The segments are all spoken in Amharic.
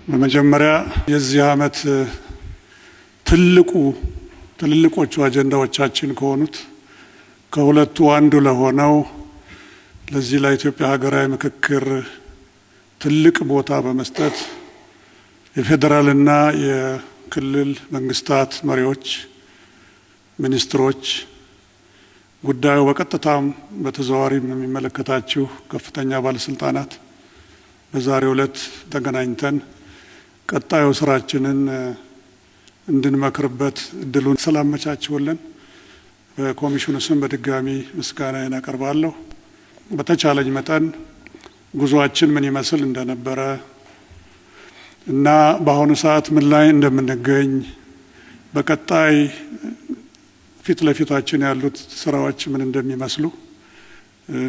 በመጀመሪያ የዚህ ዓመት ትልልቆቹ አጀንዳዎቻችን ከሆኑት ከሁለቱ አንዱ ለሆነው ለዚህ ለኢትዮጵያ ሀገራዊ ምክክር ትልቅ ቦታ በመስጠት የፌዴራልና የክልል መንግስታት መሪዎች፣ ሚኒስትሮች ጉዳዩ በቀጥታም በተዘዋዋሪም የሚመለከታችሁ ከፍተኛ ባለስልጣናት በዛሬው ዕለት ተገናኝተን ቀጣዩ ስራችንን እንድንመክርበት እድሉን ስላመቻችሁልን በኮሚሽኑ ስም በድጋሚ ምስጋናዬን አቀርባለሁ። በተቻለኝ መጠን ጉዟችን ምን ይመስል እንደነበረ እና በአሁኑ ሰዓት ምን ላይ እንደምንገኝ በቀጣይ ፊት ለፊታችን ያሉት ስራዎች ምን እንደሚመስሉ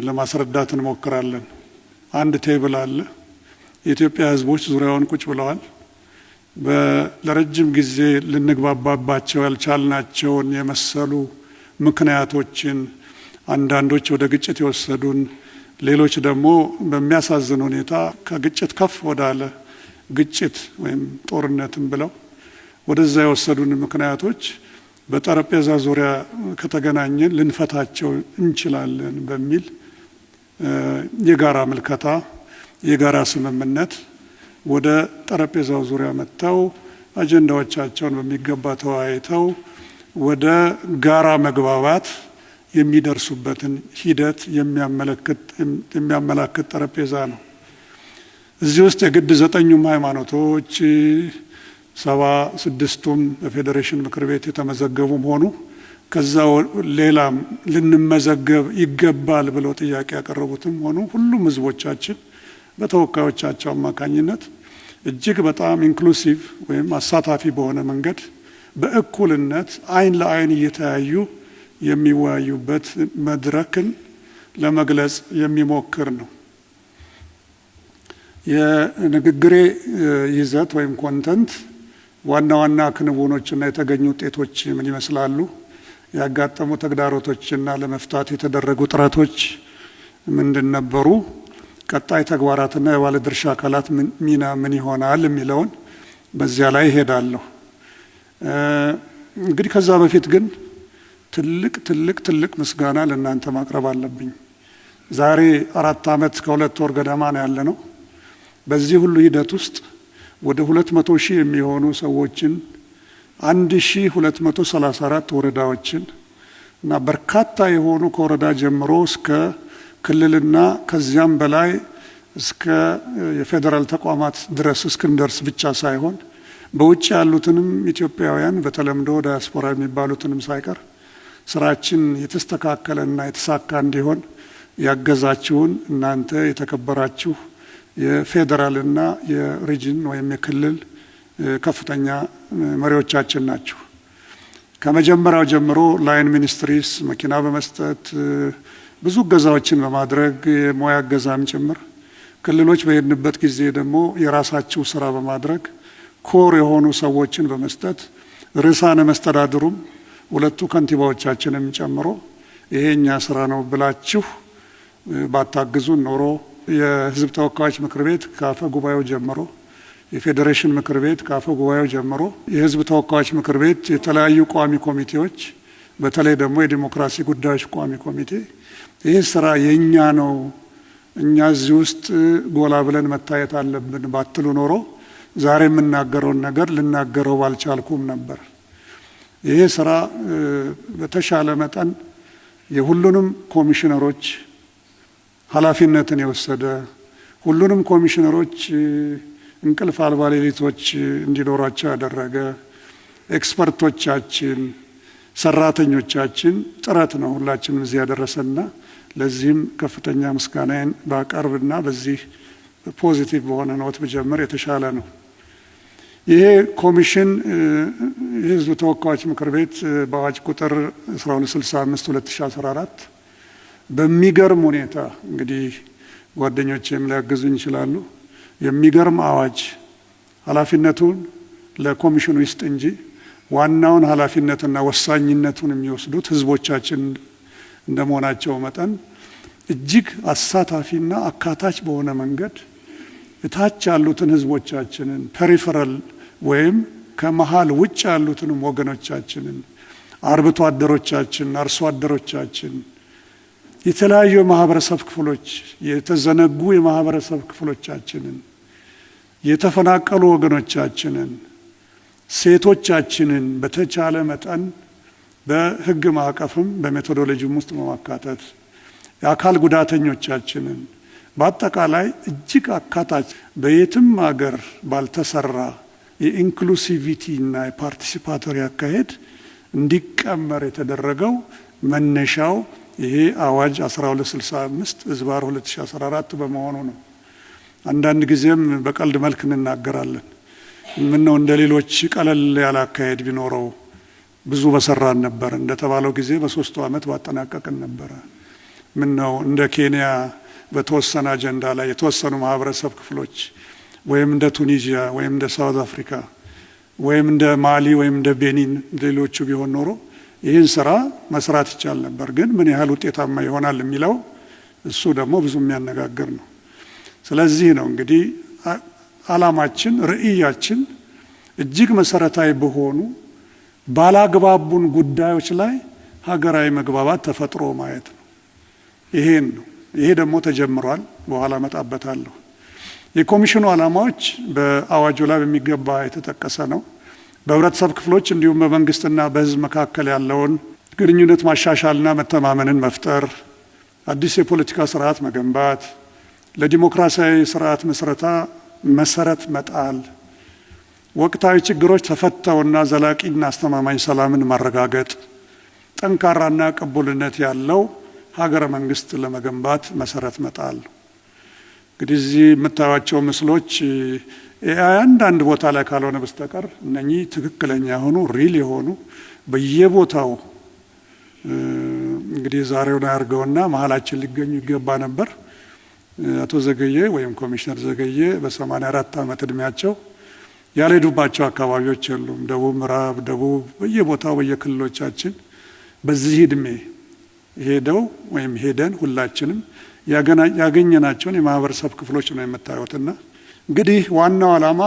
ለማስረዳት እንሞክራለን። አንድ ቴብል አለ። የኢትዮጵያ ሕዝቦች ዙሪያውን ቁጭ ብለዋል። ለረጅም ጊዜ ልንግባባባቸው ያልቻልናቸውን የመሰሉ ምክንያቶችን አንዳንዶች ወደ ግጭት የወሰዱን፣ ሌሎች ደግሞ በሚያሳዝን ሁኔታ ከግጭት ከፍ ወዳለ ግጭት ወይም ጦርነትም ብለው ወደዛ የወሰዱን ምክንያቶች በጠረጴዛ ዙሪያ ከተገናኘን ልንፈታቸው እንችላለን በሚል የጋራ ምልከታ፣ የጋራ ስምምነት ወደ ጠረጴዛው ዙሪያ መጥተው አጀንዳዎቻቸውን በሚገባ ተወያይተው ወደ ጋራ መግባባት የሚደርሱበትን ሂደት የሚያመላክት ጠረጴዛ ነው። እዚህ ውስጥ የግድ 9ኙም ሃይማኖቶች 76ቱም በፌዴሬሽን ምክር ቤት የተመዘገቡም ሆኑ ከዛ ሌላም ልንመዘገብ ይገባል ብለው ጥያቄ ያቀረቡትም ሆኑ ሁሉም ህዝቦቻችን በተወካዮቻቸው አማካኝነት እጅግ በጣም ኢንክሉሲቭ ወይም አሳታፊ በሆነ መንገድ በእኩልነት አይን ለአይን እየተያዩ የሚወያዩበት መድረክን ለመግለጽ የሚሞክር ነው። የንግግሬ ይዘት ወይም ኮንተንት ዋና ዋና ክንውኖችና የተገኙ ውጤቶች ምን ይመስላሉ፣ ያጋጠሙ ተግዳሮቶችና ለመፍታት የተደረጉ ጥረቶች ምንድን ነበሩ፣ ቀጣይ ተግባራትና የባለድርሻ አካላት ሚና ምን ይሆናል የሚለውን በዚያ ላይ እሄዳለሁ። እንግዲህ ከዛ በፊት ግን ትልቅ ምስጋና ለእናንተ ማቅረብ አለብኝ። ዛሬ 4 ዓመት ከ2 ወር ገደማ ነው ያለነው። በዚህ ሁሉ ሂደት ውስጥ ወደ 200,000 የሚሆኑ ሰዎችን 1234 ወረዳዎችን እና በርካታ የሆኑ ከወረዳ ጀምሮ እስከ ክልልና ከዚያም በላይ እስከ የፌዴራል ተቋማት ድረስ እስክንደርስ ብቻ ሳይሆን በውጭ ያሉትንም ኢትዮጵያውያን በተለምዶ ዳያስፖራ የሚባሉትንም ሳይቀር ስራችን የተስተካከለና የተሳካ እንዲሆን ያገዛችሁን እናንተ የተከበራችሁ የፌዴራልና የሪጅን ወይም የክልል ከፍተኛ መሪዎቻችን ናችሁ። ከመጀመሪያው ጀምሮ ላይን ሚኒስትሪስ መኪና በመስጠት ብዙ እገዛዎችን በማድረግ የሙያ እገዛም ጭምር፣ ክልሎች በሄድንበት ጊዜ ደግሞ የራሳችሁ ስራ በማድረግ ኮር የሆኑ ሰዎችን በመስጠት ርዕሳነ መስተዳድሩም 2 ከንቲባዎቻችንም ጨምሮ ይሄኛ ስራ ነው ብላችሁ ባታግዙን ኖሮ የህዝብ ተወካዮች ምክር ቤት ከአፈ ጉባኤው ጀምሮ፣ የፌዴሬሽን ምክር ቤት ከአፈ ጉባኤው ጀምሮ፣ የህዝብ ተወካዮች ምክር ቤት የተለያዩ ቋሚ ኮሚቴዎች፣ በተለይ ደግሞ የዲሞክራሲ ጉዳዮች ቋሚ ኮሚቴ ይህ ስራ የኛ ነው፣ እኛ እዚህ ውስጥ ጎላ ብለን መታየት አለብን ባትሉ ኖሮ ዛሬ የምናገረውን ነገር ልናገረው ባልቻልኩም ነበር። ይሄ ስራ በተሻለ መጠን የሁሉንም ኮሚሽነሮች ኃላፊነትን የወሰደ፣ ሁሉንም ኮሚሽነሮች እንቅልፍ አልባ ሌሊቶች እንዲኖራቸው ያደረገ፣ ኤክስፐርቶቻችን፣ ሰራተኞቻችን ጥረት ነው ሁላችንም እዚህ ያደረሰና ለዚህም ከፍተኛ ምስጋናዬን ባቀርብና በዚህ ፖዚቲቭ በሆነ ኖት ብጀምር የተሻለ ነው። ይሄ ኮሚሽን የህዝብ ተወካዮች ምክር ቤት በአዋጅ ቁጥር 1265/2014 በሚገርም ሁኔታ እንግዲህ ጓደኞቼም ሊያግዙኝ ይችላሉ፣ የሚገርም አዋጅ ኃላፊነቱን ለኮሚሽኑ ይስጥ እንጂ ዋናውን ኃላፊነትና ወሳኝነቱን የሚወስዱት ህዝቦቻችን እንደመሆናቸው መጠን እጅግ አሳታፊና አካታች በሆነ መንገድ እታች ያሉትን ህዝቦቻችንን ፐሪፈራል ወይም ከመሃል ውጭ ያሉትንም ወገኖቻችንን አርብቶ አደሮቻችን አርሶ አደሮቻችን የተለያዩ የማህበረሰብ ክፍሎች የተዘነጉ የማህበረሰብ ክፍሎቻችንን የተፈናቀሉ ወገኖቻችንን ሴቶቻችንን በተቻለ መጠን በህግ ማዕቀፍም በሜቶዶሎጂም ውስጥ በማካተት የአካል ጉዳተኞቻችንን በአጠቃላይ እጅግ አካታች በየትም ሀገር ባልተሰራ የኢንክሉሲቪቲ እና የፓርቲሲፓቶሪ አካሄድ እንዲቀመር የተደረገው መነሻው ይሄ አዋጅ 1265 ዝባር 2014 በመሆኑ ነው። አንዳንድ ጊዜም በቀልድ መልክ እንናገራለን። ምን ነው እንደ ሌሎች ቀለል ያለ አካሄድ ቢኖረው ብዙ በሰራን ነበር፣ እንደተባለው ጊዜ በ3 ዓመት ባጠናቀቅን ነበር። ምን ነው እንደ ኬንያ በተወሰነ አጀንዳ ላይ የተወሰኑ ማህበረሰብ ክፍሎች ወይም እንደ ቱኒዚያ ወይም እንደ ሳውዝ አፍሪካ ወይም እንደ ማሊ ወይም እንደ ቤኒን ሌሎቹ ቢሆን ኖሮ ይህን ስራ መስራት ይቻል ነበር። ግን ምን ያህል ውጤታማ ይሆናል የሚለው እሱ ደግሞ ብዙ የሚያነጋግር ነው። ስለዚህ ነው እንግዲህ አላማችን ርዕያችን እጅግ መሰረታዊ በሆኑ ባላግባቡን ጉዳዮች ላይ ሀገራዊ መግባባት ተፈጥሮ ማየት ነው። ይሄን ነው። ይሄ ደግሞ ተጀምሯል። በኋላ መጣበታለሁ። የኮሚሽኑ ዓላማዎች በአዋጁ ላይ በሚገባ የተጠቀሰ ነው። በህብረተሰብ ክፍሎች እንዲሁም በመንግስትና በህዝብ መካከል ያለውን ግንኙነት ማሻሻልና መተማመንን መፍጠር፣ አዲስ የፖለቲካ ስርዓት መገንባት፣ ለዲሞክራሲያዊ ስርዓት መሰረት መጣል፣ ወቅታዊ ችግሮች ተፈተውና ዘላቂና አስተማማኝ ሰላምን ማረጋገጥ፣ ጠንካራና ቅቡልነት ያለው ሀገረ መንግስት ለመገንባት መሰረት መጣል። እንግዲህ እዚህ የምታዩቸው ምስሎች አንዳንድ ቦታ ላይ ካልሆነ በስተቀር እነኚህ ትክክለኛ የሆኑ ሪል የሆኑ በየቦታው እንግዲህ ዛሬውን ያርገውና መሀላችን ሊገኙ ይገባ ነበር። አቶ ዘገየ ወይም ኮሚሽነር ዘገየ በ84 ዓመት እድሜያቸው ያልሄዱባቸው አካባቢዎች የሉም። ደቡብ፣ ምዕራብ፣ ደቡብ በየቦታው በየክልሎቻችን በዚህ እድሜ ሄደው ወይም ሄደን ሁላችንም ያገኘናቸውን የማህበረሰብ ክፍሎች ነው የምታዩትና እንግዲህ ዋናው ዓላማ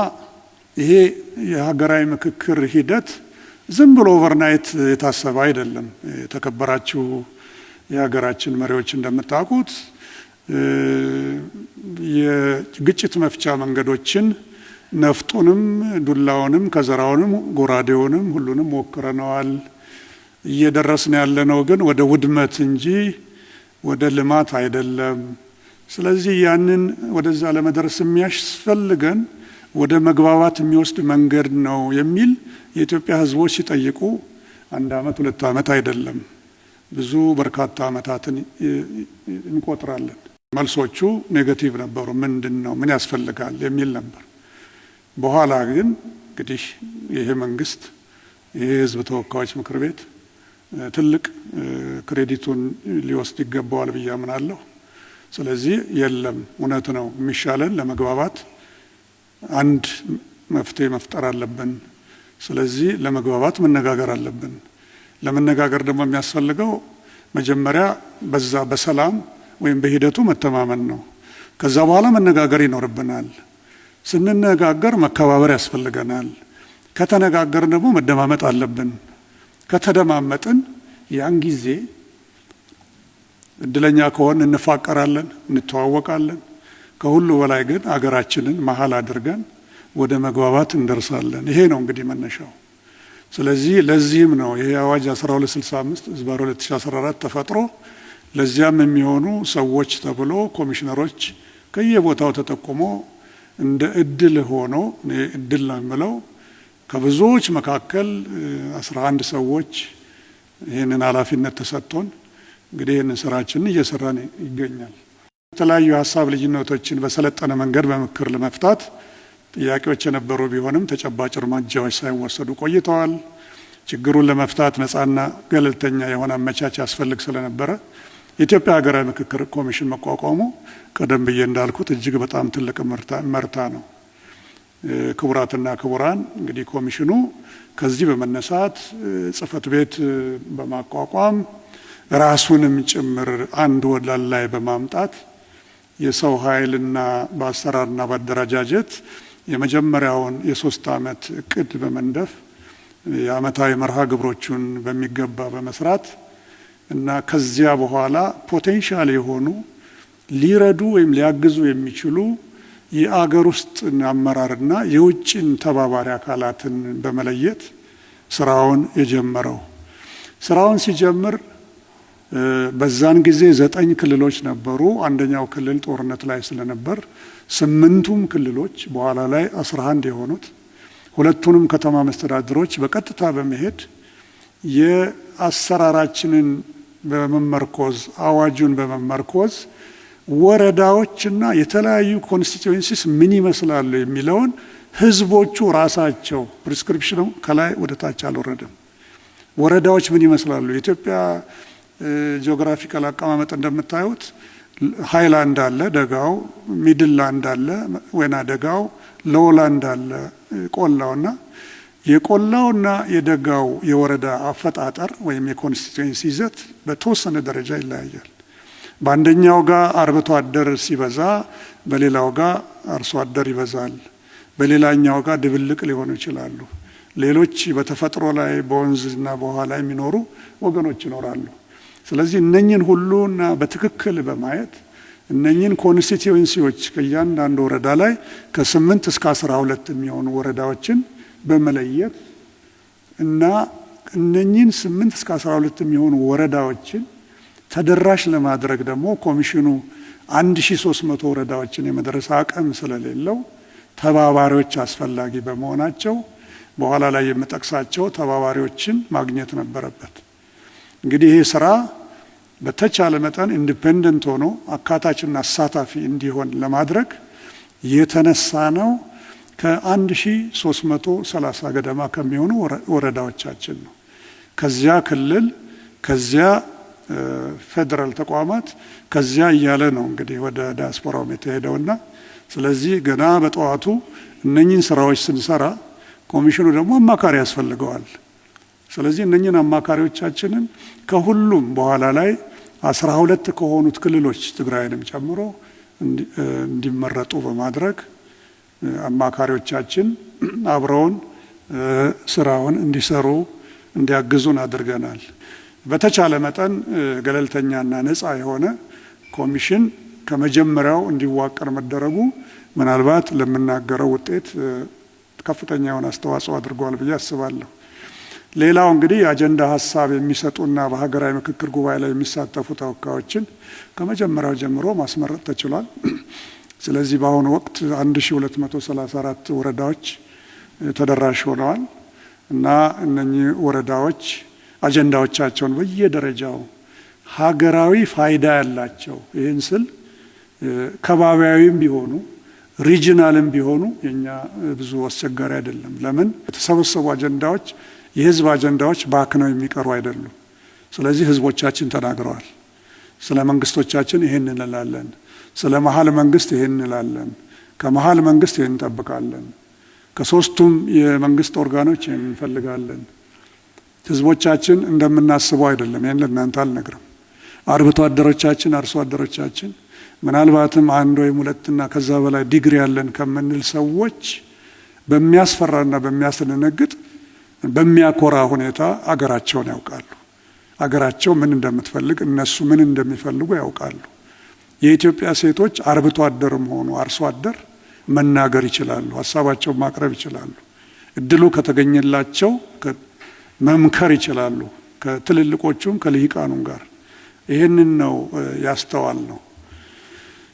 ይሄ የሀገራዊ ምክክር ሂደት ዝም ብሎ ኦቨርናይት የታሰበ አይደለም። የተከበራችሁ የሀገራችን መሪዎች እንደምታውቁት የግጭት መፍቻ መንገዶችን ነፍጡንም ዱላውንም ከዘራውንም ጎራዴውንም ሁሉንም ሞክረነዋል። እየደረስን ያለነው ግን ወደ ውድመት እንጂ ወደ ልማት አይደለም። ስለዚህ ያንን ወደዛ ለመድረስ የሚያስፈልገን ወደ መግባባት የሚወስድ መንገድ ነው የሚል የኢትዮጵያ ሕዝቦች ሲጠይቁ 1 ዓመት 2 ዓመት አይደለም፣ ብዙ በርካታ ዓመታትን እንቆጥራለን። መልሶቹ ኔጌቲቭ ነበሩ። ምንድነው ምን ያስፈልጋል የሚል ነበር። በኋላ ግን እንግዲህ ይሄ መንግስት ይሄ ሕዝብ ተወካዮች ምክር ቤት ትልቅ ክሬዲቱን ሊወስድ ይገባዋል ብዬ አምናለሁ። ስለዚህ የለም እውነት ነው የሚሻለን ለመግባባት አንድ መፍትሄ መፍጠር አለብን። ስለዚህ ለመግባባት መነጋገር አለብን። ለመነጋገር ደግሞ የሚያስፈልገው መጀመሪያ በዛ በሰላም ወይም በሂደቱ መተማመን ነው። ከዛ በኋላ መነጋገር ይኖርብናል። ስንነጋገር መከባበር ያስፈልገናል። ከተነጋገርን ደግሞ መደማመጥ አለብን። ከተደማመጥን ያን ጊዜ እድለኛ ከሆን እንፋቀራለን፣ እንተዋወቃለን። ከሁሉ በላይ ግን አገራችንን መሀል አድርገን ወደ መግባባት እንደርሳለን። ይሄ ነው እንግዲህ መነሻው። ስለዚህ ለዚህም ነው ይሄ አዋጅ 1265 ዝባር 2014 ተፈጥሮ ለዚያም የሚሆኑ ሰዎች ተብሎ ኮሚሽነሮች ከየቦታው ተጠቁሞ እንደ እድል ሆኖ እድል ነው የምለው ከብዙዎች መካከል 11 ሰዎች ይህንን ኃላፊነት ተሰጥቶን እንግዲህ ይህንን ስራችንን እየሰራን ይገኛል። የተለያዩ ሀሳብ ልዩነቶችን በሰለጠነ መንገድ በምክር ለመፍታት ጥያቄዎች የነበሩ ቢሆንም ተጨባጭ እርምጃዎች ሳይወሰዱ ቆይተዋል። ችግሩን ለመፍታት ነፃና ገለልተኛ የሆነ አመቻች ያስፈልግ ስለነበረ የኢትዮጵያ ሀገራዊ ምክክር ኮሚሽን መቋቋሙ ቀደም ብዬ እንዳልኩት እጅግ በጣም ትልቅ መርታ ነው። ክቡራትና ክቡራን እንግዲህ ኮሚሽኑ ከዚህ በመነሳት ጽህፈት ቤት በማቋቋም ራሱንም ጭምር አንድ ወለል ላይ በማምጣት የሰው ኃይልና በአሰራርና በአደረጃጀት የመጀመሪያውን የ3 ዓመት እቅድ በመንደፍ የአመታዊ መርሃ ግብሮቹን በሚገባ በመስራት እና ከዚያ በኋላ ፖቴንሻል የሆኑ ሊረዱ ወይም ሊያግዙ የሚችሉ የአገር ውስጥ አመራርና የውጭን ተባባሪ አካላትን በመለየት ስራውን የጀመረው። ስራውን ሲጀምር በዛን ጊዜ 9 ክልሎች ነበሩ። አንደኛው ክልል ጦርነት ላይ ስለነበር 8ቱም ክልሎች በኋላ ላይ 11 የሆኑት ሁለቱንም ከተማ መስተዳድሮች በቀጥታ በመሄድ የአሰራራችንን በመመርኮዝ አዋጁን በመመርኮዝ ወረዳዎችና የተለያዩ ኮንስቲትዩዌንሲስ ምን ይመስላሉ የሚለውን ህዝቦቹ ራሳቸው ፕሪስክሪፕሽኑ ከላይ ወደ ታች አልወረደም። ወረዳዎች ምን ይመስላሉ? የኢትዮጵያ ጂኦግራፊካል አቀማመጥ እንደምታዩት ሃይላንድ አለ፣ ደጋው፣ ሚድላንድ አለ፣ ወይና ደጋው፣ ሎውላንድ አለ፣ ቆላውና የቆላውና የደጋው የወረዳ አፈጣጠር ወይም የኮንስቲትዩዌንሲ ይዘት በተወሰነ ደረጃ ይለያያል። በአንደኛው ጋር አርብቶ አደር ሲበዛ በሌላው ጋር አርሶ አደር ይበዛል። በሌላኛው ጋር ድብልቅ ሊሆኑ ይችላሉ። ሌሎች በተፈጥሮ ላይ በወንዝና በውሃ ላይ የሚኖሩ ወገኖች ይኖራሉ። ስለዚህ እነኚህን ሁሉና በትክክል በማየት እነኚህን ኮንስቲትዩዌንሲዎች ከእያንዳንዱ ወረዳ ላይ ከ8 እስከ 12 የሚሆኑ ወረዳዎችን በመለየት እና እነኚህን 8 እስከ 12 የሚሆኑ ወረዳዎችን ተደራሽ ለማድረግ ደግሞ ኮሚሽኑ 1300 ወረዳዎችን የመድረስ አቅም ስለሌለው ተባባሪዎች አስፈላጊ በመሆናቸው በኋላ ላይ የምጠቅሳቸው ተባባሪዎችን ማግኘት ነበረበት። እንግዲህ ይሄ ስራ በተቻለ መጠን ኢንዲፔንደንት ሆኖ አካታችና አሳታፊ እንዲሆን ለማድረግ የተነሳ ነው። ከ1330 ገደማ ከሚሆኑ ወረዳዎቻችን ነው። ከዚያ ክልል፣ ከዚያ ፌደራል ተቋማት፣ ከዚያ እያለ ነው እንግዲህ ወደ ዲያስፖራው የተሄደውና ስለዚህ ገና በጠዋቱ እነኚህን ስራዎች ስንሰራ ኮሚሽኑ ደግሞ አማካሪ ያስፈልገዋል። ስለዚህ እነኚህን አማካሪዎቻችንን ከሁሉም በኋላ ላይ 12 ከሆኑት ክልሎች ትግራይንም ጨምሮ እንዲመረጡ በማድረግ አማካሪዎቻችን አብረውን ስራውን እንዲሰሩ እንዲያግዙን አድርገናል። በተቻለ መጠን ገለልተኛና ነፃ የሆነ ኮሚሽን ከመጀመሪያው እንዲዋቀር መደረጉ ምናልባት ለምናገረው ውጤት ከፍተኛ የሆነ አስተዋጽኦ አድርጓል ብዬ አስባለሁ። ሌላው እንግዲህ የአጀንዳ ሀሳብ የሚሰጡና በሀገራዊ ምክክር ጉባኤ ላይ የሚሳተፉ ተወካዮችን ከመጀመሪያው ጀምሮ ማስመረጥ ተችሏል። ስለዚህ በአሁኑ ወቅት 1234 ወረዳዎች ተደራሽ ሆነዋል እና እነኚህ ወረዳዎች አጀንዳዎቻቸውን በየደረጃው ሀገራዊ ፋይዳ ያላቸው ይህን ስል ከባቢያዊም ቢሆኑ ሪጂናልም ቢሆኑ የኛ ብዙ አስቸጋሪ አይደለም። ለምን የተሰበሰቡ አጀንዳዎች የህዝብ አጀንዳዎች ባክነው የሚቀሩ አይደሉም። ስለዚህ ህዝቦቻችን ተናግረዋል። ስለ መንግስቶቻችን ይሄን እንላለን፣ ስለ መሀል መንግስት ይሄን እንላለን፣ ከመሀል መንግስት ይሄን እንጠብቃለን፣ ከሶስቱም የመንግስት ኦርጋኖች ይሄን እንፈልጋለን። ህዝቦቻችን እንደምናስበው አይደለም። ይሄን ለእናንተ አልነግርም። አርብቶ አደሮቻችን፣ አርሶ አደሮቻችን ምናልባትም 1 ወይም 2 እና ከዛ በላይ ዲግሪ ያለን ከምንል ሰዎች በሚያስፈራና በሚያስደነግጥ በሚያኮራ ሁኔታ አገራቸውን ያውቃሉ። አገራቸው ምን እንደምትፈልግ እነሱ ምን እንደሚፈልጉ ያውቃሉ። የኢትዮጵያ ሴቶች አርብቶ አደርም ሆኑ አርሶ አደር መናገር ይችላሉ፣ ሀሳባቸውን ማቅረብ ይችላሉ። እድሉ ከተገኘላቸው መምከር ይችላሉ፣ ከትልልቆቹም ከልሂቃኑም ጋር። ይህንን ነው ያስተዋል ነው።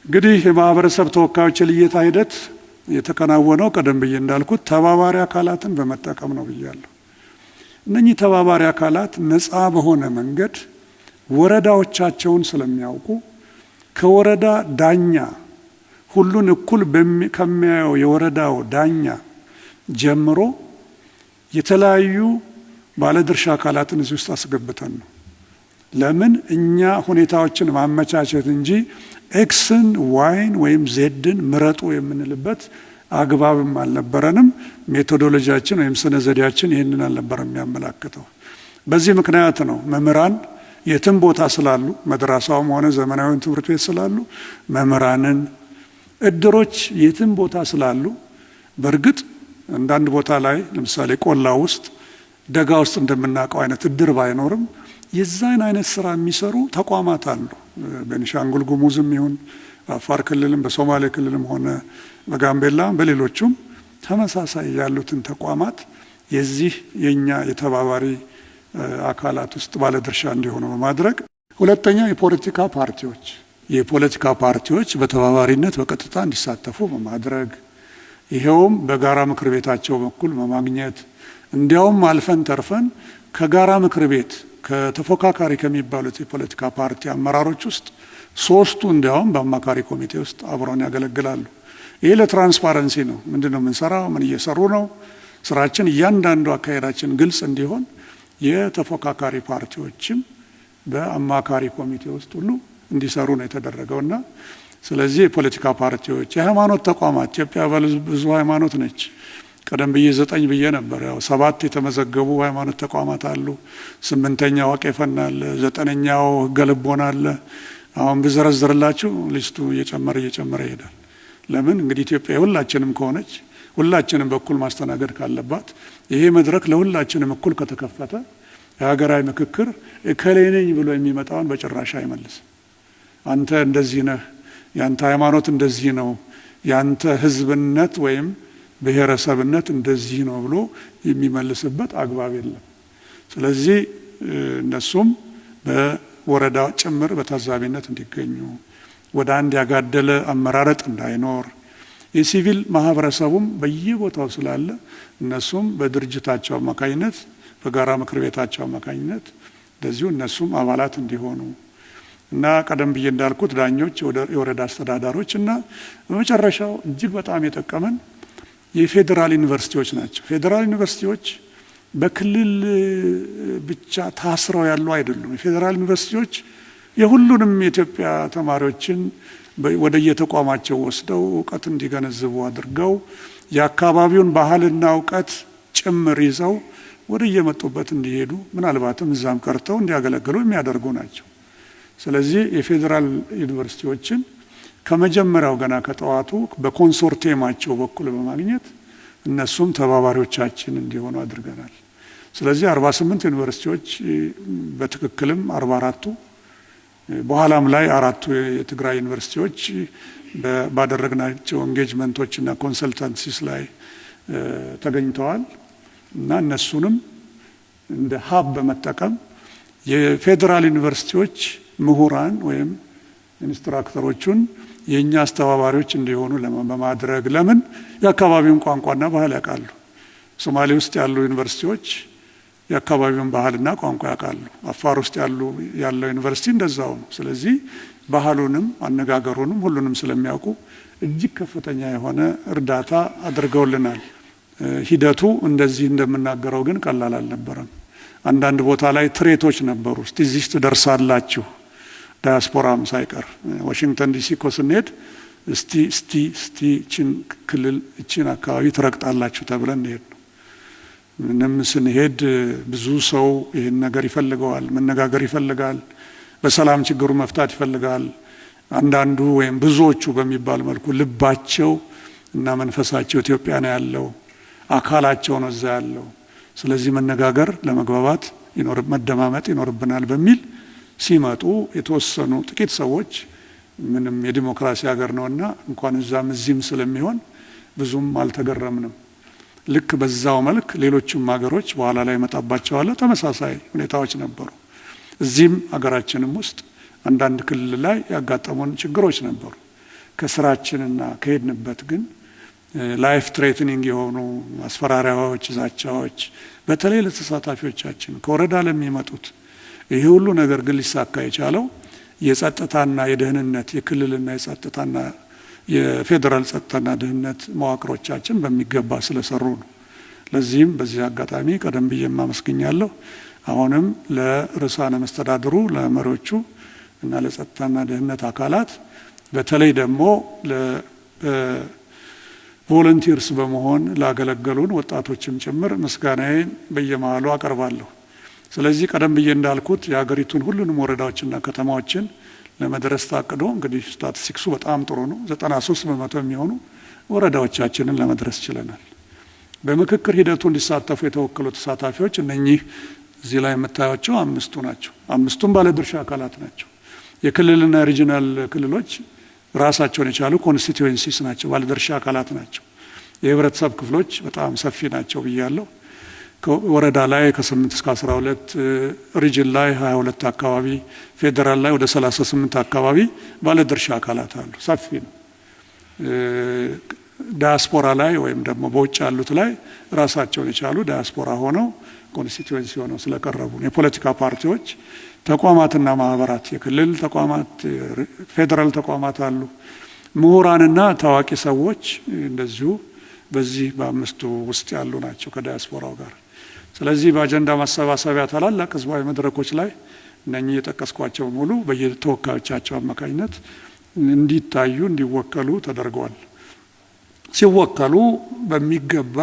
እንግዲህ የማህበረሰብ ተወካዮች የልየታ ሂደት የተከናወነው ቀደም ብዬ እንዳልኩት ተባባሪ አካላትን በመጠቀም ነው ብያለሁ። እነኚህ ተባባሪ አካላት ነፃ በሆነ መንገድ ወረዳዎቻቸውን ስለሚያውቁ ከወረዳ ዳኛ ሁሉን እኩል ከሚያየው የወረዳው ዳኛ ጀምሮ የተለያዩ ባለድርሻ አካላትን እዚህ ውስጥ አስገብተን ነው። ለምን እኛ ሁኔታዎችን ማመቻቸት እንጂ ኤክስን ዋይን ወይም ዜድን ምረጡ የምንልበት አግባብም አልነበረንም። ሜቶዶሎጂያችን ወይም ስነ ዘዴያችን ይህንን አልነበረም የሚያመላክተው። በዚህ ምክንያት ነው መምህራን የትም ቦታ ስላሉ መድረሳውም ሆነ ዘመናዊውን ትምህርት ቤት ስላሉ መምህራንን፣ እድሮች የትም ቦታ ስላሉ በእርግጥ አንዳንድ ቦታ ላይ ለምሳሌ ቆላ ውስጥ ደጋ ውስጥ እንደምናውቀው አይነት እድር ባይኖርም የዛን አይነት ስራ የሚሰሩ ተቋማት አሉ። በቤኒሻንጉል ጉሙዝም ይሁን በአፋር ክልልም በሶማሌ ክልልም ሆነ በጋምቤላ በሌሎቹም ተመሳሳይ ያሉትን ተቋማት የዚህ የኛ የተባባሪ አካላት ውስጥ ባለድርሻ እንዲሆኑ በማድረግ ሁለተኛ የፖለቲካ ፓርቲዎች በተባባሪነት በቀጥታ እንዲሳተፉ በማድረግ ይሄውም በጋራ ምክር ቤታቸው በኩል በማግኘት እንዲያውም አልፈን ተርፈን ከጋራ ምክር ቤት ከተፎካካሪ ከሚባሉት የፖለቲካ ፓርቲ አመራሮች ውስጥ 3ቱ እንዲያውም በአማካሪ ኮሚቴ ውስጥ አብረውን ያገለግላሉ። ይሄ ለትራንስፓረንሲ ነው። ምንድነው የምንሰራው? ምን እየሰሩ ነው? ስራችን እያንዳንዱ አካሄዳችን ግልጽ እንዲሆን የተፎካካሪ ፓርቲዎችም በአማካሪ ኮሚቴ ውስጥ ሁሉ እንዲሰሩ ነው የተደረገውና ስለዚህ የፖለቲካ ፓርቲዎች፣ የሃይማኖት ተቋማት ኢትዮጵያ ብዙ ሃይማኖት ነች። ቀደም ብዬ 9 ብዬ ነበር። ያው 7 የተመዘገቡ ሃይማኖት ተቋማት አሉ። 8ኛው ዋቄፈና አለ፣ 9ኛው ሕገ ልቦና አለ። አሁን ብዘረዝርላችሁ ሊስቱ እየጨመረ ይሄዳል። ለምን እንግዲህ ኢትዮጵያ ሁላችንም ከሆነች ሁላችንም በኩል ማስተናገድ ካለባት ይሄ መድረክ ለሁላችንም እኩል ከተከፈተ የሀገራዊ ምክክር እከሌ ነኝ ብሎ የሚመጣውን በጭራሽ አይመልስም። አንተ እንደዚህ ነህ፣ ያንተ ሃይማኖት እንደዚህ ነው፣ ያንተ ህዝብነት ወይም ብሔረሰብነት እንደዚህ ነው ብሎ የሚመልስበት አግባብ የለም። ስለዚህ እነሱም በወረዳ ጭምር በታዛቢነት እንዲገኙ፣ ወደ አንድ ያጋደለ አመራረጥ እንዳይኖር፣ የሲቪል ማህበረሰቡም በየቦታው ስላለ እነሱም በድርጅታቸው አማካኝነት በጋራ ምክር ቤታቸው አማካኝነት እንደዚሁ እነሱም አባላት እንዲሆኑ እና ቀደም ብዬ እንዳልኩት ዳኞች፣ የወረዳ አስተዳዳሪዎች እና በመጨረሻው እጅግ በጣም የጠቀመን የፌዴራል ዩኒቨርሲቲዎች ናቸው። ፌዴራል ዩኒቨርሲቲዎች በክልል ብቻ ታስረው ያሉ አይደሉም። የፌዴራል ዩኒቨርሲቲዎች የሁሉንም የኢትዮጵያ ተማሪዎችን ወደ የተቋማቸው ወስደው እውቀት እንዲገነዝቡ አድርገው የአካባቢውን ባህልና እውቀት ጭምር ይዘው ወደ የመጡበት እንዲሄዱ ምናልባትም እዛም ቀርተው እንዲያገለግሉ የሚያደርጉ ናቸው። ስለዚህ የፌዴራል ዩኒቨርሲቲዎችን ከመጀመሪያው ገና ከጠዋቱ በኮንሶርቲየማቸው በኩል በማግኘት እነሱም ተባባሪዎቻችን እንዲሆኑ አድርገናል። ስለዚህ 48 ዩኒቨርሲቲዎች በትክክልም 44ቱ በኋላም ላይ 4ቱ የትግራይ ዩኒቨርሲቲዎች ባደረግናቸው ኤንጌጅመንቶች እና ኮንሰልታንሲስ ላይ ተገኝተዋል እና እነሱንም እንደ ሀብ በመጠቀም የፌዴራል ዩኒቨርሲቲዎች ምሁራን ወይም ኢንስትራክተሮቹን የኛ አስተባባሪዎች እንዲሆኑ በማድረግ ለምን የአካባቢውን ቋንቋና ባህል ያውቃሉ። ሶማሌ ውስጥ ያሉ ዩኒቨርሲቲዎች የአካባቢውን ባህልና ቋንቋ ያውቃሉ። አፋር ውስጥ ያለው ዩኒቨርሲቲ እንደዛው ነው። ስለዚህ ባህሉንም አነጋገሩንም ሁሉንም ስለሚያውቁ እጅግ ከፍተኛ የሆነ እርዳታ አድርገውልናል። ሂደቱ እንደዚህ እንደምናገረው ግን ቀላል አልነበረም። አንዳንድ ቦታ ላይ ትሬቶች ነበሩ። እስቲ እዚህ ትደርሳላችሁ፣ ዳያስፖራም ሳይቀር ዋሽንግተን ዲሲ እኮ ስንሄድ እስቲ ችን ክልል ችን አካባቢ ትረግጣላችሁ ተብለን እንሄድ ነው። ምንም ስንሄድ ብዙ ሰው ይህን ነገር ይፈልገዋል፣ መነጋገር ይፈልጋል፣ በሰላም ችግሩ መፍታት ይፈልጋል። አንዳንዱ ወይም ብዙዎቹ በሚባል መልኩ ልባቸው እና መንፈሳቸው ኢትዮጵያ ነው ያለው፣ አካላቸው ነው እዛ ያለው። ስለዚህ መነጋገር ለመግባባት መደማመጥ ይኖርብናል በሚል ሲመጡ የተወሰኑ ጥቂት ሰዎች ምንም የዲሞክራሲ ሀገር ነውና እንኳን እዛም እዚህም ስለሚሆን ብዙም አልተገረምንም። ልክ በዛው መልክ ሌሎችም ሀገሮች በኋላ ላይ መጣባቸዋል ተመሳሳይ ሁኔታዎች ነበሩ። እዚህም ሀገራችንም ውስጥ አንዳንድ ክልል ላይ ያጋጠሙን ችግሮች ነበሩ። ከስራችንና ከሄድንበት ግን ላይፍ ትሬትኒንግ የሆኑ አስፈራሪያዎች፣ ዛቻዎች በተለይ ለተሳታፊዎቻችን ከወረዳ ለሚመጡት ይሄ ሁሉ ነገር ግን ሊሳካ የቻለው የጸጥታና የደህንነት የክልልና የጸጥታና የፌዴራል ጸጥታና ደህንነት መዋቅሮቻችን በሚገባ ስለሰሩ ነው። ለዚህም በዚህ አጋጣሚ ቀደም ብዬ ማመስገኛለሁ። አሁንም ለርዕሳነ መስተዳድሩ ለመሪዎቹ እና ለጸጥታና ደህንነት አካላት በተለይ ደግሞ ቮለንቲርስ በመሆን ላገለገሉን ወጣቶችም ጭምር ምስጋናዬን በየመሃሉ አቀርባለሁ። ስለዚህ ቀደም ብዬ እንዳልኩት የሀገሪቱን ሁሉንም ወረዳዎችና ከተማዎችን ለመድረስ ታቅዶ እንግዲህ ስታቲስቲክሱ በጣም ጥሩ ነው። 93% የሚሆኑ ወረዳዎቻችንን ለመድረስ ችለናል። በምክክር ሂደቱ እንዲሳተፉ የተወከሉ ተሳታፊዎች እነኚህ እዚህ ላይ የምታዩቸው 5ቱ ናቸው። 5ቱም ባለድርሻ አካላት ናቸው። የክልልና ሪጂናል ክልሎች ራሳቸውን የቻሉ ኮንስቲትዩዌንሲስ ናቸው፣ ባለድርሻ አካላት ናቸው። የህብረተሰብ ክፍሎች በጣም ሰፊ ናቸው ብያለሁ። ወረዳ ላይ ከ8 እስከ 12፣ ሪጅን ላይ 22 አካባቢ፣ ፌዴራል ላይ ወደ 38 አካባቢ ባለድርሻ አካላት አሉ። ሰፊ ነው። ዳያስፖራ ላይ ወይም ደግሞ በውጭ ያሉት ላይ ራሳቸውን የቻሉ ዳያስፖራ ሆነው ኮንስቲትዩዌንሲ ሆነው ስለቀረቡ የፖለቲካ ፓርቲዎች፣ ተቋማትና ማህበራት፣ የክልል ተቋማት፣ ፌዴራል ተቋማት አሉ። ምሁራንና ታዋቂ ሰዎች እንደዚሁ በዚህ በ5ቱ ውስጥ ያሉ ናቸው ከዳያስፖራው ጋር። ስለዚህ በአጀንዳ ማሰባሰቢያ ታላላቅ ህዝባዊ መድረኮች ላይ እነኚህ የጠቀስኳቸው ሙሉ በየተወካዮቻቸው አማካኝነት እንዲታዩ እንዲወከሉ ተደርገዋል። ሲወከሉ በሚገባ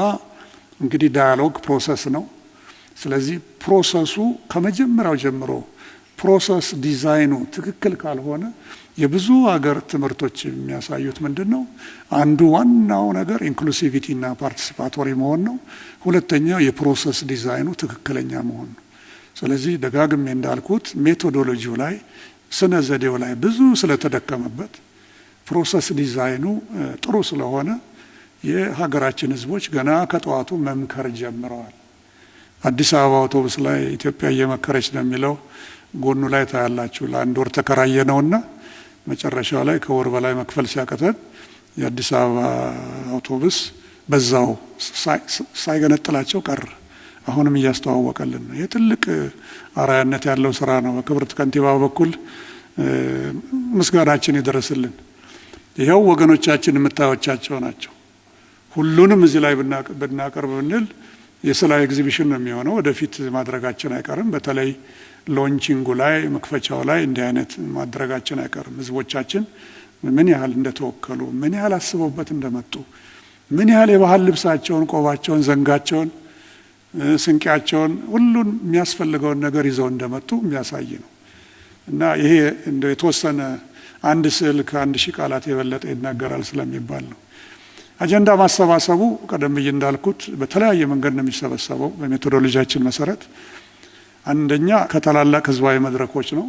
እንግዲህ ዳያሎግ ፕሮሰስ ነው። ስለዚህ ፕሮሰሱ ከመጀመሪያው ጀምሮ ፕሮሰስ ዲዛይኑ ትክክል ካልሆነ የብዙ ሀገር ትምህርቶች የሚያሳዩት ምንድነው? አንዱ ዋናው ነገር ኢንክሉሲቪቲ እና ፓርቲሲፓቶሪ መሆን ነው። ሁለተኛው የፕሮሰስ ዲዛይኑ ትክክለኛ መሆን ነው። ስለዚህ ደጋግሜ እንዳልኩት ሜቶዶሎጂው ላይ ስነ ዘዴው ላይ ብዙ ስለተደከመበት ፕሮሰስ ዲዛይኑ ጥሩ ስለሆነ የሀገራችን ህዝቦች ገና ከጠዋቱ መምከር ጀምረዋል። አዲስ አበባ አውቶቡስ ላይ ኢትዮጵያ እየመከረች ነው የሚለው ጎኑ ላይ ታያላችሁ። ለአንድ ወር ተከራየ ነውና መጨረሻው ላይ ከወር በላይ መክፈል ሲያቀተን የአዲስ አበባ አውቶቡስ በዛው ሳይገነጥላቸው ቀረ። አሁንም እያስተዋወቀልን ነው። የትልቅ አራያነት ያለው ስራ ነው። በክብርት ከንቲባ በኩል ምስጋናችን ይደረስልን። ይኸው ወገኖቻችን የምታዩቻቸው ናቸው። ሁሉንም እዚህ ላይ ብናቀርብ ብንል የስላ ኤግዚቢሽን ነው የሚሆነው። ወደፊት ማድረጋችን አይቀርም። በተለይ ሎንቺንጉ ላይ መክፈቻው ላይ እንዲህ አይነት ማድረጋችን አይቀርም። ህዝቦቻችን ምን ያህል እንደተወከሉ፣ ምን ያህል አስበውበት እንደመጡ፣ ምን ያህል የባህል ልብሳቸውን፣ ቆባቸውን፣ ዘንጋቸውን፣ ስንቄያቸውን ሁሉን የሚያስፈልገውን ነገር ይዘው እንደመጡ የሚያሳይ ነው እና ይሄ እንደው የተወሰነ አንድ ስዕል ከ1000 ቃላት የበለጠ ይናገራል ስለሚባል ነው። አጀንዳ ማሰባሰቡ ቀደም ብዬ እንዳልኩት በተለያየ መንገድ ነው የሚሰበሰበው በሜቶዶሎጂያችን መሰረት። አንደኛ ከታላላቅ ህዝባዊ መድረኮች ነው።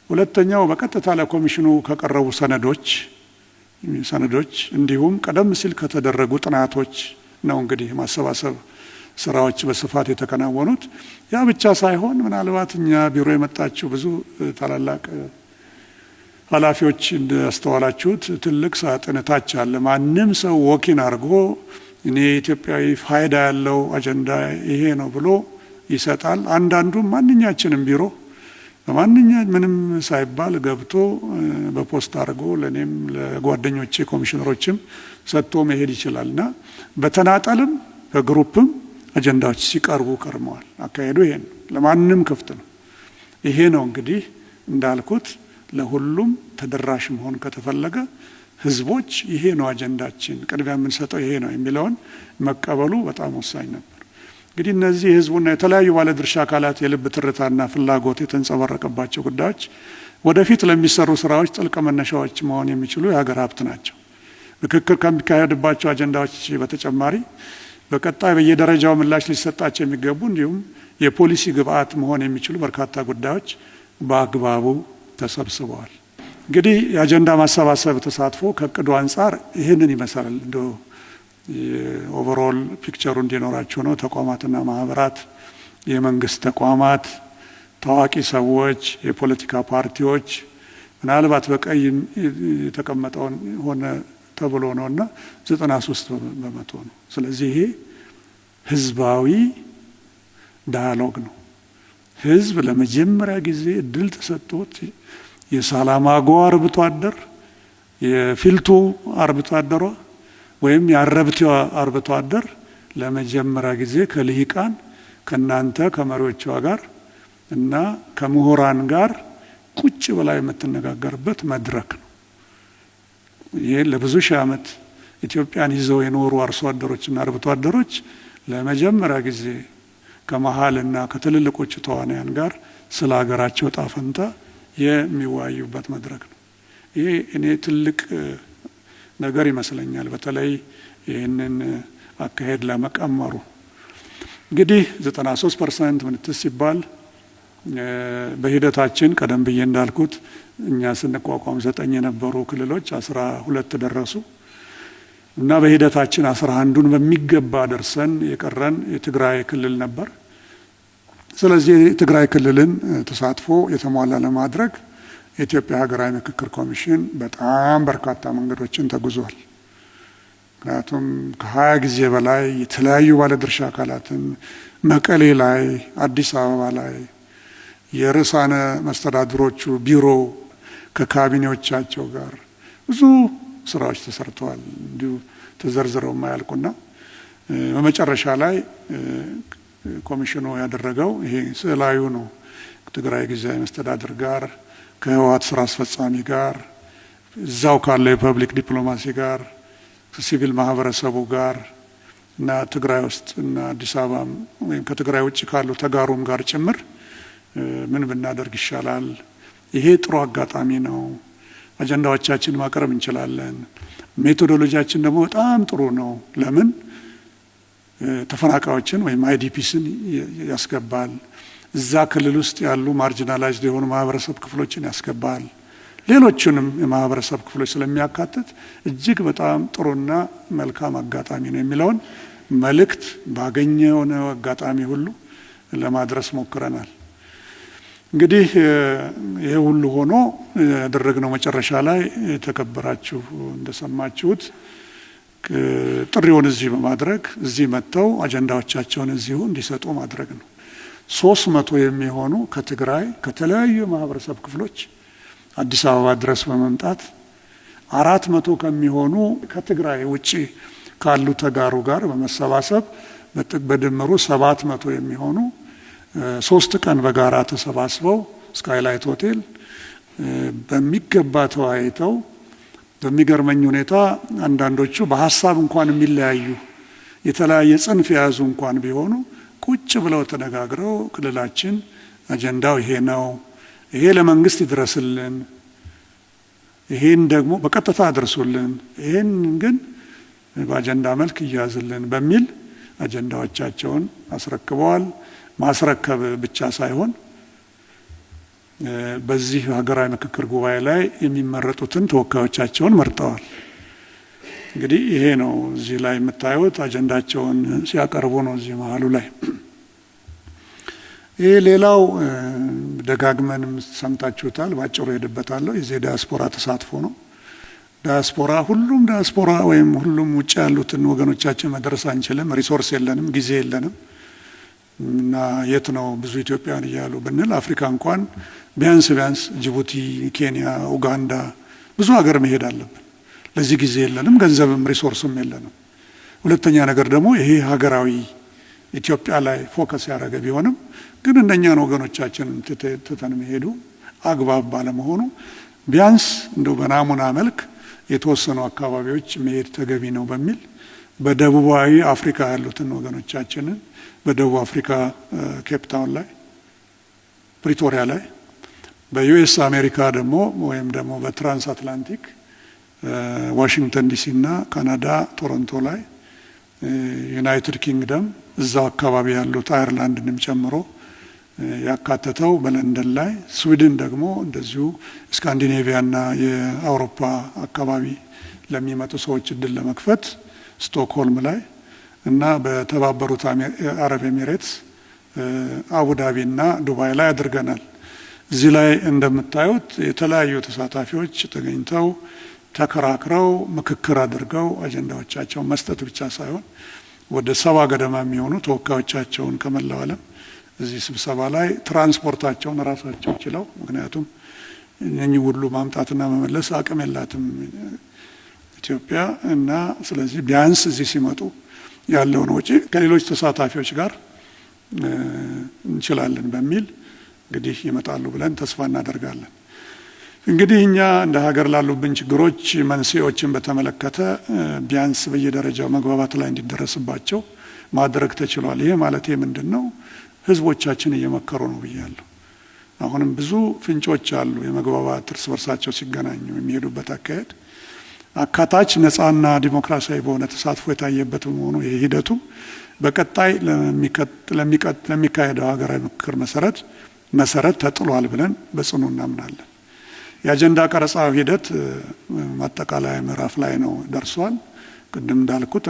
ሁለተኛው በቀጥታ ለኮሚሽኑ ከቀረቡ ሰነዶች እንዲሁም ቀደም ሲል ከተደረጉ ጥናቶች ነው። እንግዲህ ማሰባሰብ ስራዎች በስፋት የተከናወኑት ያ ብቻ ሳይሆን ምናልባት እኛ ቢሮ የመጣችሁ ብዙ ታላላቅ ኃላፊዎች እንዳስተዋላችሁት ትልቅ ሳጥን ታች አለ። ማንም ሰው ወኪን አድርጎ እኔ ኢትዮጵያዊ ፋይዳ ያለው አጀንዳ ይሄ ነው ብሎ ይሰጣል። አንዳንዱም ማንኛችንም ቢሮ ምንም ሳይባል ገብቶ በፖስት አድርጎ ለኔም ለጓደኞቼ ኮሚሽነሮችም ሰጥቶ መሄድ ይችላልና በተናጠልም በግሩፕም አጀንዳዎች ሲቀርቡ ቀርመዋል። አካሄዱ ይሄ ነው። ለማንም ክፍት ነው። ይሄ ነው እንግዲህ እንዳልኩት ለሁሉም ተደራሽ መሆን ከተፈለገ ህዝቦች ይሄ ነው አጀንዳችን፣ ቅድሚያ የምንሰጠው ይሄ ነው የሚለውን መቀበሉ በጣም ወሳኝ ነበር። እንግዲህ እነዚህ ህዝቡና የተለያዩ ባለድርሻ አካላት የልብ ትርታና ፍላጎት የተንጸባረቀባቸው ጉዳዮች ወደፊት ለሚሰሩ ስራዎች ጥልቅ መነሻዎች መሆን የሚችሉ የሀገር ሀብት ናቸው። ምክክር ከሚካሄድባቸው አጀንዳዎች በተጨማሪ በቀጣይ በየደረጃው ምላሽ ሊሰጣቸው የሚገቡ እንዲሁም የፖሊሲ ግብአት መሆን የሚችሉ በርካታ ጉዳዮች በአግባቡ ተሰብስበዋል። እንግዲህ የአጀንዳ ማሰባሰብ ተሳትፎ ከእቅዱ አንጻር ይህንን ይመስላል። እንደው ኦቨርኦል ፒክቸሩ እንዲኖራችሁ ነው። ተቋማትና ማህበራት፣ የመንግስት ተቋማት፣ ታዋቂ ሰዎች፣ የፖለቲካ ፓርቲዎች ምናልባት በቀይ የተቀመጠውን ሆነ ተብሎ ነውና 93% ነው። ስለዚህ ይሄ ህዝባዊ ዳያሎግ ነው። ህዝብ ለመጀመሪያ ጊዜ እድል ተሰጥቶት የሳላማጎ አርብቶ አደር፣ የፊልቱ አርብቶ አደሯ ወይም የአረብቲዋ አርብቶ አደር ለመጀመሪያ ጊዜ ከልሂቃን ከናንተ ከመሪዎቿ ጋር እና ከምሁራን ጋር ቁጭ ብላ የምትነጋገርበት መድረክ ነው። ይሄ ለብዙ ሺህ ዓመት ኢትዮጵያን ይዘው የኖሩ አርሶ አደሮችና አርብቶ አደሮች ለመጀመሪያ ጊዜ ከመሃልና ከትልልቆቹ ተዋናያን ጋር ስለ ሀገራቸው ጣፈንታ የሚወያዩበት መድረክ ነው። ይሄ እኔ ትልቅ ነገር ይመስለኛል፣ በተለይ ይህንን አካሄድ ለመቀመሩ። እንግዲህ 93% ምንትስ ሲባል በሂደታችን ቀደም ብዬ እንዳልኩት እኛ ስንቋቋም 9 የነበሩ ክልሎች 12 ደረሱ እና በሂደታችን 11ን በሚገባ ደርሰን የቀረን የትግራይ ክልል ነበር። ስለዚህ የትግራይ ክልልን ተሳትፎ የተሟላ ለማድረግ የኢትዮጵያ ሀገራዊ ምክክር ኮሚሽን በጣም በርካታ መንገዶችን ተጉዟል። ምክንያቱም ከ20 ጊዜ በላይ የተለያዩ ባለድርሻ አካላትን መቀሌ ላይ፣ አዲስ አበባ ላይ የርዕሳነ መስተዳድሮቹ ቢሮ ከካቢኔዎቻቸው ጋር ብዙ ስራዎች ተሰርተዋል። እንዲሁ ተዘርዝረው የማያልቁና በመጨረሻ ላይ ኮሚሽኑ ያደረገው ይሄ ስዕላዊ ነው። ከትግራይ ጊዜያዊ መስተዳድር ጋር፣ ከህወሓት ስራ አስፈጻሚ ጋር፣ እዛው ካለው የፐብሊክ ዲፕሎማሲ ጋር፣ ከሲቪል ማህበረሰቡ ጋር እና ትግራይ ውስጥ እና አዲስ አበባ ወይም ከትግራይ ውጭ ካሉ ተጋሩም ጋር ጭምር ምን ብናደርግ ይሻላል? ይሄ ጥሩ አጋጣሚ ነው። አጀንዳዎቻችን ማቅረብ እንችላለን። ሜቶዶሎጂያችን ደግሞ በጣም ጥሩ ነው። ለምን ተፈናቃዮችን ወይም አይዲፒስን ያስገባል። እዛ ክልል ውስጥ ያሉ ማርጂናላይዝድ የሆኑ ማህበረሰብ ክፍሎችን ያስገባል። ሌሎችንም የማህበረሰብ ክፍሎች ስለሚያካትት እጅግ በጣም ጥሩና መልካም አጋጣሚ ነው የሚለውን መልእክት ባገኘው አጋጣሚ ሁሉ ለማድረስ ሞክረናል። እንግዲህ ይሄ ሁሉ ሆኖ ያደረግነው መጨረሻ ላይ የተከበራችሁ እንደሰማችሁት ጥሪውን እዚህ በማድረግ እዚህ መጥተው አጀንዳዎቻቸውን እዚሁ እንዲሰጡ ማድረግ ነው። 300 የሚሆኑ ከትግራይ ከተለያዩ ማህበረሰብ ክፍሎች አዲስ አበባ ድረስ በመምጣት 400 ከሚሆኑ ከትግራይ ውጪ ካሉ ተጋሩ ጋር በመሰባሰብ በድምሩ 700 የሚሆኑ 3 ቀን በጋራ ተሰባስበው ስካይላይት ሆቴል በሚገባ ተወያይተው በሚገርመኝ ሁኔታ አንዳንዶቹ በሀሳብ እንኳን የሚለያዩ የተለያየ ጽንፍ የያዙ እንኳን ቢሆኑ ቁጭ ብለው ተነጋግረው ክልላችን አጀንዳው ይሄ ነው፣ ይሄ ለመንግስት ይድረስልን፣ ይሄን ደግሞ በቀጥታ አድርሱልን፣ ይሄን ግን በአጀንዳ መልክ ይያዝልን በሚል አጀንዳዎቻቸውን አስረክበዋል። ማስረከብ ብቻ ሳይሆን በዚህ ሀገራዊ ምክክር ጉባኤ ላይ የሚመረጡትን ተወካዮቻቸውን መርጠዋል። እንግዲህ ይሄ ነው እዚህ ላይ የምታዩት አጀንዳቸውን ሲያቀርቡ ነው እዚህ መሀሉ ላይ። ይሄ ሌላው ደጋግመን ሰምታችሁታል፣ ባጭሩ ሄድበታለሁ። የዚህ ዲያስፖራ ተሳትፎ ነው። ዲያስፖራ ሁሉም ዲያስፖራ ወይም ሁሉም ውጭ ያሉትን ወገኖቻችን መድረስ አንችልም፣ ሪሶርስ የለንም፣ ጊዜ የለንም እና የት ነው ብዙ ኢትዮጵያውያን እያሉ ብንል አፍሪካ እንኳን ቢያንስ ጅቡቲ፣ ኬንያ፣ ኡጋንዳ ብዙ ሀገር መሄድ አለብን። ለዚህ ጊዜ የለንም፣ ገንዘብም ሪሶርስም የለንም። ሁለተኛ ነገር ደግሞ ይሄ ሀገራዊ ኢትዮጵያ ላይ ፎከስ ያደረገ ቢሆንም ግን እነኛን ወገኖቻችንን ትተን መሄዱ አግባብ ባለመሆኑ ቢያንስ እንደው በናሙና መልክ የተወሰኑ አካባቢዎች መሄድ ተገቢ ነው በሚል በደቡባዊ አፍሪካ ያሉትን ወገኖቻችንን በደቡብ አፍሪካ ኬፕ ታውን ላይ፣ ፕሪቶሪያ ላይ፣ በዩኤስ አሜሪካ ደግሞ ወይም ደግሞ በትራንስ አትላንቲክ ዋሽንግተን ዲሲ እና ካናዳ ቶሮንቶ ላይ፣ ዩናይትድ ኪንግደም እዛው አካባቢ ያሉት አየርላንድንም ጨምሮ ያካተተው በለንደን ላይ፣ ስዊድን ደግሞ እንደዚሁ ስካንዲኔቪያና የአውሮፓ አካባቢ ለሚመጡ ሰዎች እድል ለመክፈት ስቶክሆልም ላይ እና በተባበሩት አረብ ኤሚሬትስ አቡዳቢና ዱባይ ላይ አድርገናል። እዚህ ላይ እንደምታዩት የተለያዩ ተሳታፊዎች ተገኝተው ተከራክረው ምክክር አድርገው አጀንዳዎቻቸውን መስጠት ብቻ ሳይሆን ወደ 70 ገደማ የሚሆኑ ተወካዮቻቸውን ከመላው ዓለም እዚህ ስብሰባ ላይ ትራንስፖርታቸውን ራሳቸው ችለው፣ ምክንያቱም እነኚህ ሁሉ ማምጣትና መመለስ አቅም የላትም ኢትዮጵያ እና ስለዚህ ቢያንስ እዚህ ሲመጡ ያለውን ወጪ ከሌሎች ተሳታፊዎች ጋር እንችላለን በሚል እንግዲህ ይመጣሉ ብለን ተስፋ እናደርጋለን። እንግዲህ እኛ እንደ ሀገር ላሉብን ችግሮች መንስኤዎችን በተመለከተ ቢያንስ በየደረጃው መግባባት ላይ እንዲደረስባቸው ማድረግ ተችሏል። ይሄ ማለት ምንድነው? ህዝቦቻችን እየመከሩ ነው ብያለሁ። አሁንም ብዙ ፍንጮች አሉ የመግባባት እርስ በርሳቸው ሲገናኙ የሚሄዱበት አካሄድ አካታች ነፃና ዲሞክራሲያዊ በሆነ ተሳትፎ የታየበት መሆኑ የሂደቱ በቀጣይ ለሚካሄደው ሀገራዊ ምክክር መሰረት ተጥሏል ብለን በጽኑ እናምናለን። የአጀንዳ ቀረጻ ሂደት ማጠቃለያ ምዕራፍ ላይ ነው ደርሷል። ቅድም እንዳልኩት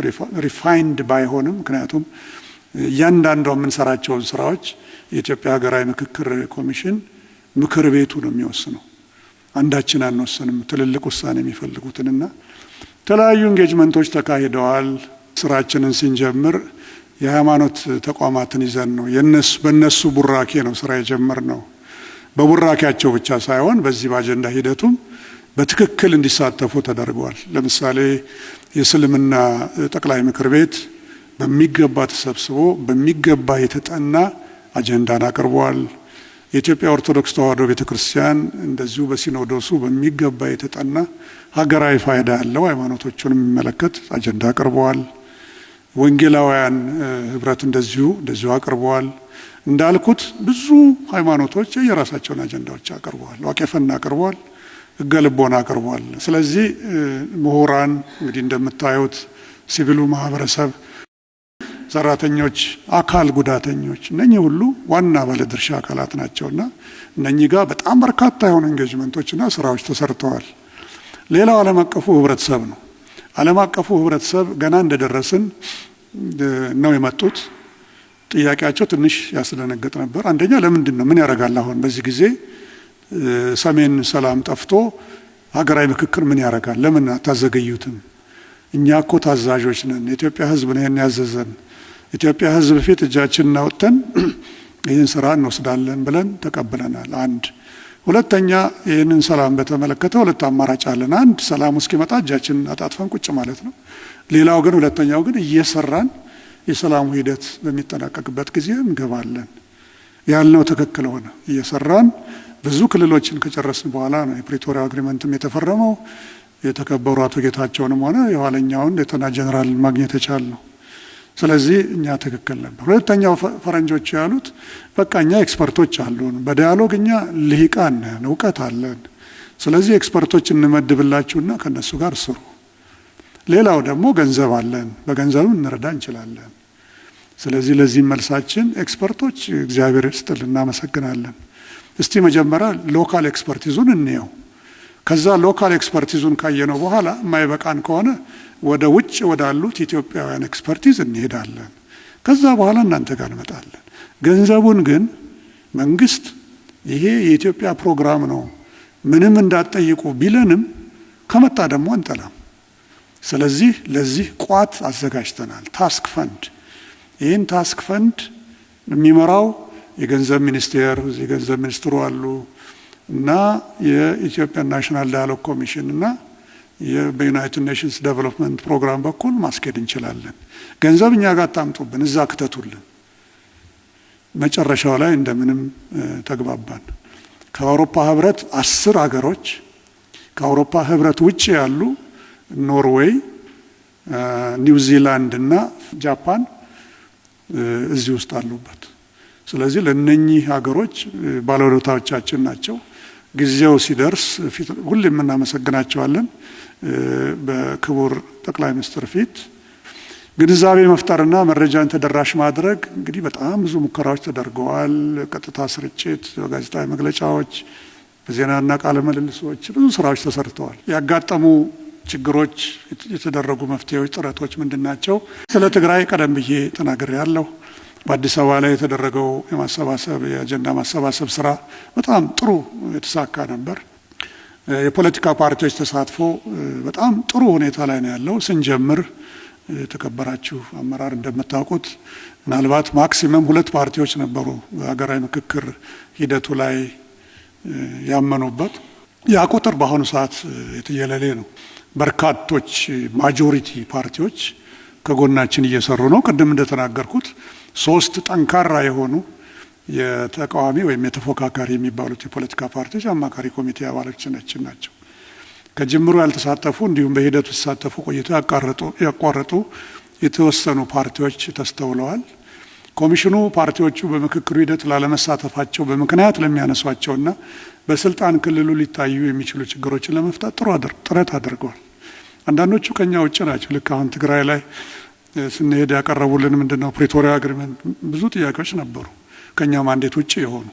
ሪፋይንድ ባይሆንም ምክንያቱም እያንዳንዱ የምንሰራቸውን ስራዎች የኢትዮጵያ ሀገራዊ ምክክር ኮሚሽን ምክር ቤቱ ነው የሚወስነው። አንዳችን አንወስንም። ትልልቅ ውሳኔ የሚፈልጉትንና የተለያዩ ኢንጌጅመንቶች ተካሂደዋል። ስራችንን ስንጀምር የሃይማኖት ተቋማትን ይዘን ነው በእነሱ ቡራኬ ነው ስራ የጀመርነው። በቡራኬያቸው ብቻ ሳይሆን በዚህ በአጀንዳ ሂደቱም በትክክል እንዲሳተፉ ተደርገዋል። ለምሳሌ የእስልምና ጠቅላይ ምክር ቤት በሚገባ ተሰብስቦ በሚገባ የተጠና አጀንዳን አቅርቧል። የኢትዮጵያ ኦርቶዶክስ ተዋሕዶ ቤተክርስቲያን እንደዚሁ በሲኖዶሱ በሚገባ የተጠና ሀገራዊ ፋይዳ ያለው ሃይማኖቶቹን የሚመለከት አጀንዳ አቅርበዋል። ወንጌላውያን ህብረት እንደዚሁ አቅርበዋል። እንዳልኩት ብዙ ሃይማኖቶች የራሳቸውን አጀንዳዎች አቅርበዋል። ዋቄፈና አቅርበዋል። ሕገ ልቦና አቅርበዋል። ስለዚህ ምሁራን እንግዲህ እንደምታዩት ሲቪሉ ማህበረሰብ፣ ሰራተኞች፣ አካል ጉዳተኞች እነኚህ ሁሉ ዋና ባለድርሻ አካላት ናቸውና እነኚህ ጋር በጣም በርካታ የሆኑ ኢንጌጅመንቶችና ስራዎች ተሰርተዋል። ሌላው ዓለም አቀፉ ህብረተሰብ ነው። ዓለም አቀፉ ህብረተሰብ ገና እንደደረስን ነው የመጡት። ጥያቄያቸው ትንሽ ያስደነግጥ ነበር። አንደኛ ለምንድን ነው ምን ያደርጋል አሁን በዚህ ጊዜ ሰሜን ሰላም ጠፍቶ ሀገራዊ ምክክር ምን ያደርጋል? ለምን አታዘገዩትም? እኛ እኮ ታዛዦች ነን። የኢትዮጵያ ህዝብ ነው ይሄን ያዘዘን። ኢትዮጵያ ህዝብ ፊት እጃችንን አውጥተን ይህን ስራ እንወስዳለን ብለን ተቀብለናል። አንድ ሁለተኛ ይህንን ሰላም በተመለከተ ሁለት አማራጭ አለን። አንድ ሰላም እስኪመጣ እጃችንን አጣጥፈን ቁጭ ማለት ነው። ሌላው ግን ሁለተኛው ግን እየሰራን የሰላሙ ሂደት በሚጠናቀቅበት ጊዜ እንገባለን ያልነው ትክክል ሆነ። እየሰራን ብዙ ክልሎችን ከጨረስን በኋላ ነው የፕሪቶሪያ አግሪመንትም የተፈረመው። የተከበሩ አቶ ጌታቸውንም ሆነ የኋለኛውን ሌተና ጀነራል ማግኘት የቻልነው። ስለዚህ እኛ ትክክል ነበር። ሁለተኛው ፈረንጆች ያሉት በቃ እኛ ኤክስፐርቶች አሉን፣ በዳያሎግ እኛ ልሂቃን ነን፣ እውቀት አለን። ስለዚህ ኤክስፐርቶች እንመድብላችሁና ከነሱ ጋር ስሩ። ሌላው ደግሞ ገንዘብ አለን፣ በገንዘብም እንረዳ እንችላለን። ስለዚህ ለዚህ መልሳችን ኤክስፐርቶች እግዚአብሔር ይስጥልን እናመሰግናለን። እስቲ መጀመሪያ ሎካል ኤክስፐርቲዙን እንየው። ከዛ ሎካል ኤክስፐርቲዙን ካየነው በኋላ የማይበቃን ከሆነ ወደ ውጭ ወዳሉት ኢትዮጵያውያን ኤክስፐርቲዝ እንሄዳለን። ከዛ በኋላ እናንተ ጋር እንመጣለን። ገንዘቡን ግን መንግስት ይሄ የኢትዮጵያ ፕሮግራም ነው ምንም እንዳትጠይቁ ቢለንም ከመጣ ደግሞ አንጠላም። ስለዚህ ለዚህ ቋት አዘጋጅተናል። ታስክ ፈንድ። ይህን ታስክ ፈንድ የሚመራው የገንዘብ ሚኒስቴር፣ የገንዘብ ሚኒስትሩ አሉ እና የኢትዮጵያ ናሽናል ዳያሎግ ኮሚሽን እና በዩናይትድ ኔሽንስ ዴቨሎፕመንት ፕሮግራም በኩል ማስኬድ እንችላለን። ገንዘብ እኛ ጋር ታምጡብን፣ እዛ ክተቱልን። መጨረሻው ላይ እንደምንም ተግባባን። ከአውሮፓ ህብረት 10 አገሮች ከአውሮፓ ህብረት ውጭ ያሉ ኖርዌይ፣ ኒውዚላንድ እና ጃፓን እዚህ ውስጥ አሉበት። ስለዚህ ለነኚህ ሀገሮች ባለውለታዎቻችን ናቸው። ጊዜው ሲደርስ ሁሌም እናመሰግናቸዋለን። በክቡር ጠቅላይ ሚኒስትር ፊት ግንዛቤ መፍጠርና መረጃን ተደራሽ ማድረግ እንግዲህ በጣም ብዙ ሙከራዎች ተደርገዋል። ቀጥታ ስርጭት፣ በጋዜጣዊ መግለጫዎች፣ በዜናና ቃለ ምልልሶች ብዙ ስራዎች ተሰርተዋል። ያጋጠሙ ችግሮች፣ የተደረጉ መፍትሄዎች፣ ጥረቶች ምንድናቸው? ስለ ትግራይ ቀደም ብዬ ተናግሬያለሁ። በአዲስ አበባ ላይ የተደረገው የአጀንዳ ማሰባሰብ ስራ በጣም ጥሩ የተሳካ ነበር። የፖለቲካ ፓርቲዎች ተሳትፎ በጣም ጥሩ ሁኔታ ላይ ነው ያለው። ስንጀምር የተከበራችሁ አመራር እንደምታውቁት ምናልባት ማክሲመም 2 ፓርቲዎች ነበሩ በሀገራዊ ምክክር ሂደቱ ላይ ያመኑበት። ያ ቁጥር በአሁኑ ሰዓት የተየለሌ ነው። በርካቶች ማጆሪቲ ፓርቲዎች ከጎናችን እየሰሩ ነው። ቅድም እንደተናገርኩት 3 ጠንካራ የሆኑ የተቃዋሚ ወይም የተፎካካሪ የሚባሉት የፖለቲካ ፓርቲዎች አማካሪ ኮሚቴ አባሎች ናቸው። ከጅምሩ ያልተሳተፉ እንዲሁም በሂደቱ ሲሳተፉ ቆይተው ያቋረጡ የተወሰኑ ፓርቲዎች ተስተውለዋል። ኮሚሽኑ ፓርቲዎቹ በምክክሩ ሂደት ላለመሳተፋቸው በምክንያት ለሚያነሷቸውና በስልጣን ክልሉ ሊታዩ የሚችሉ ችግሮችን ለመፍታት ጥረት አድርገዋል። አንዳንዶቹ ከኛ ውጭ ናቸው። ልክ አሁን ትግራይ ላይ ስንሄድ ያቀረቡልን ምንድነው ፕሪቶሪያ አግሪመንት ብዙ ጥያቄዎች ነበሩ ከኛ ማንዴት ውጭ የሆኑ